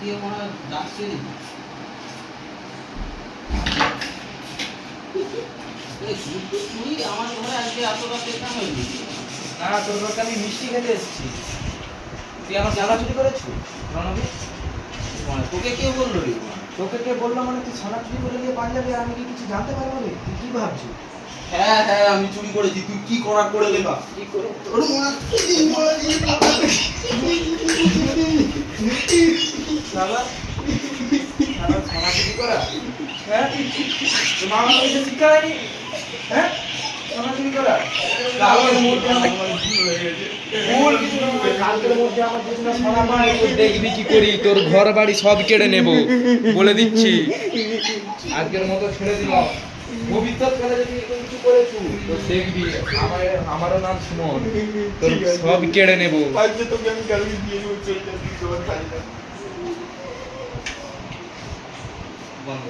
দিয়ে মনে ডাকছে তুই আমার ঘরে আজকে এত রাতে কেন এলি? না তোর ঘরকে আমি মিষ্টি খেতে এসেছি। তুই আমার ছানা চুরি করেছিস রণবী? তোকে কে বললো রে? তোকে কে বললো মানে তুই ছানা চুরি করে নিয়ে পাঞ্জাবি আর আমি কি কিছু জানতে পারবো না? তুই কি ভাবছিস? হ্যাঁ হ্যাঁ আমি চুরি করেছি, তুই কি করার করে দেবা? কি করে বাবা ছানা ছানা চুরি করা? হ্যাঁ তোর মা আমাকে কিছু শিক্ষা হয়নি? হ্যাঁ ছানা চুরি করা? কালকের মধ্যে আমার ভুল কিছু না, কালকের মধ্যে আমার যদি না ছানা পাই তো দেখবি কি করি, তোর ঘর বাড়ি সব কেড়ে নেব বলে দিচ্ছি। আজকের মতো ছেড়ে দিলাম, ভবিষ্যৎকালে যদি এরকম কিছু করেছু তো দেখবি আমারও নাম সুমন, তোর সব কেড়ে নেব। আজকে তোকে আমি কালকে দিয়ে দেবো, চলে যাবি তোমার বাড়িতে। বন্ধ